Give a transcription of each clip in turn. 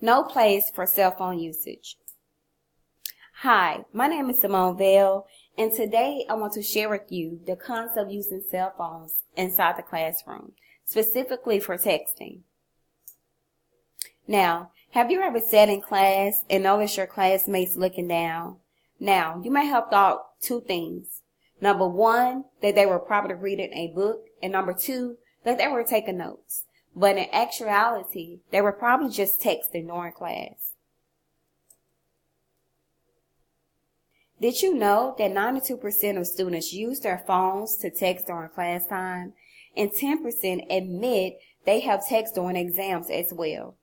No place for cell phone usage. Hi, my name is Simone Vale, and today I want to share with you the concept of using cell phones inside the classroom, specifically for texting. Now, have you ever sat in class and noticed your classmates looking down? Now, you may have thought two things. Number one, that they were probably reading a book, and number two, that they were taking notes. But in actuality, they were probably just texting during class. Did you know that 92% of students use their phones to text during class time, and 10% admit they have text during exams as well?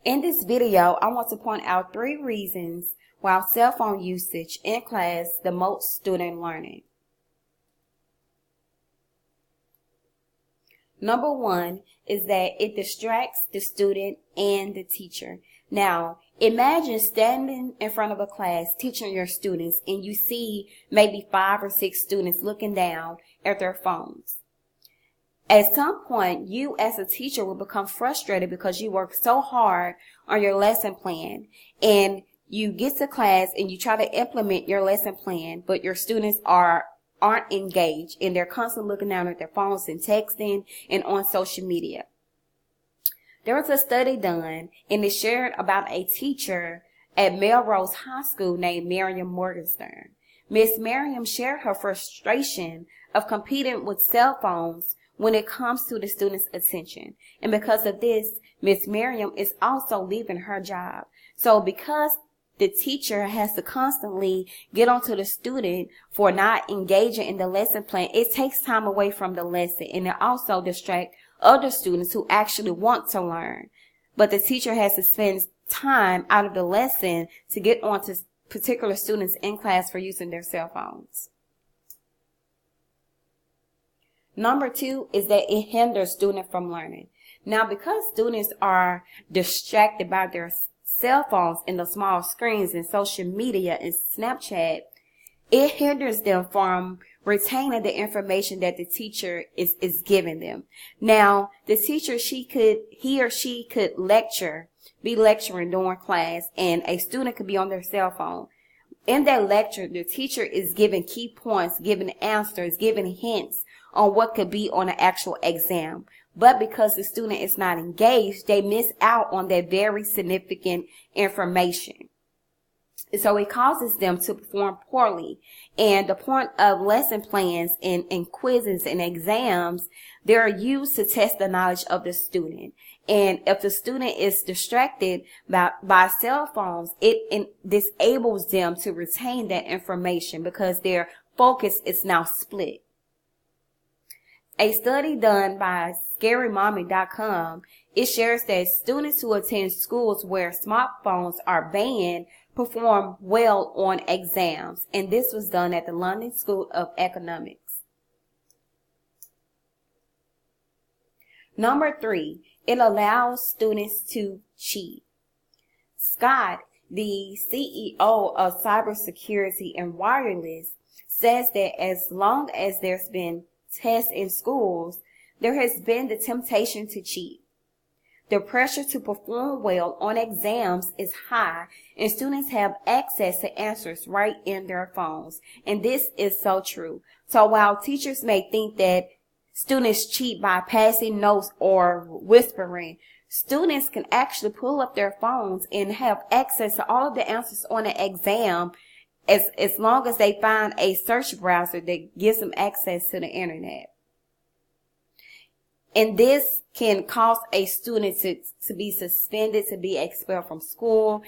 In this video, I want to point out 3 reasons why cell phone usage in class demotes student learning. Number 1 is that it distracts the student and the teacher. Now, imagine standing in front of a class teaching your students and you see maybe 5 or 6 students looking down at their phones. At some point, you as a teacher will become frustrated because you work so hard on your lesson plan and you get to class and you try to implement your lesson plan, but your students aren't engaged and they're constantly looking down at their phones and texting and on social media. There was a study done and it shared about a teacher at Melrose High School named Miriam Morgenstern. Miss Miriam shared her frustration of competing with cell phones when it comes to the students' attention. And because of this, Miss Miriam is also leaving her job. So because the teacher has to constantly get onto the student for not engaging in the lesson plan, it takes time away from the lesson, and it also distracts other students who actually want to learn. But the teacher has to spend time out of the lesson to get onto particular students in class for using their cell phones. Number 2 is that it hinders students from learning. Now, because students are distracted by their cell phones and the small screens and social media and Snapchat, it hinders them from retaining the information that the teacher is giving them. Now, the teacher, he or she could be lecturing during class, and a student could be on their cell phone. In that lecture, the teacher is giving key points, giving answers, giving hints on what could be on an actual exam. But because the student is not engaged, they miss out on that very significant information. So it causes them to perform poorly. And the point of lesson plans and quizzes and exams, they're used to test the knowledge of the student. And if the student is distracted by cell phones, it disables them to retain that information because their focus is now split. A study done by ScaryMommy.com, it shares that students who attend schools where smartphones are banned perform well on exams, and this was done at the London School of Economics. Number 3, it allows students to cheat. Scott, the CEO of Cybersecurity and Wireless, says that as long as there's been tests in schools, there has been the temptation to cheat. The pressure to perform well on exams is high, and students have access to answers right in their phones. And this is so true. So while teachers may think that students cheat by passing notes or whispering, students can actually pull up their phones and have access to all of the answers on an exam as long as they find a search browser that gives them access to the internet. And this can cause a student to be suspended, to be expelled from school.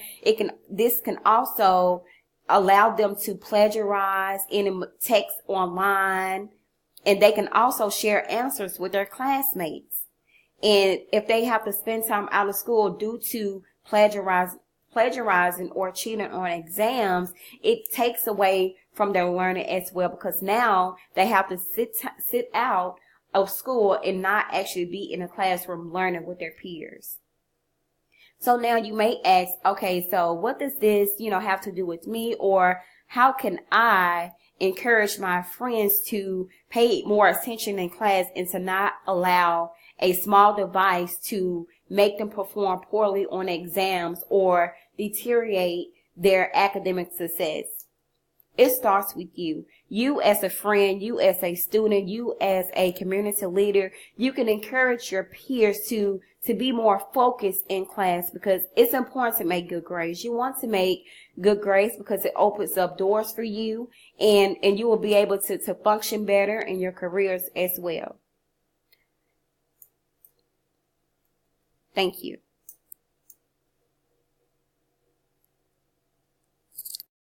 This can also allow them to plagiarize any text online, and they can also share answers with their classmates. And if they have to spend time out of school due to plagiarizing or cheating on exams, it takes away from their learning as well, because now they have to sit out of school and not actually be in a classroom learning with their peers. So now you may ask, okay, so what does this, have to do with me, or how can I encourage my friends to pay more attention in class and to not allow a small device to make them perform poorly on exams or deteriorate their academic success. It starts with you. You as a friend, you as a student, you as a community leader, you can encourage your peers to be more focused in class, because it's important to make good grades. You want to make good grades because it opens up doors for you, and you will be able to function better in your careers as well. Thank you.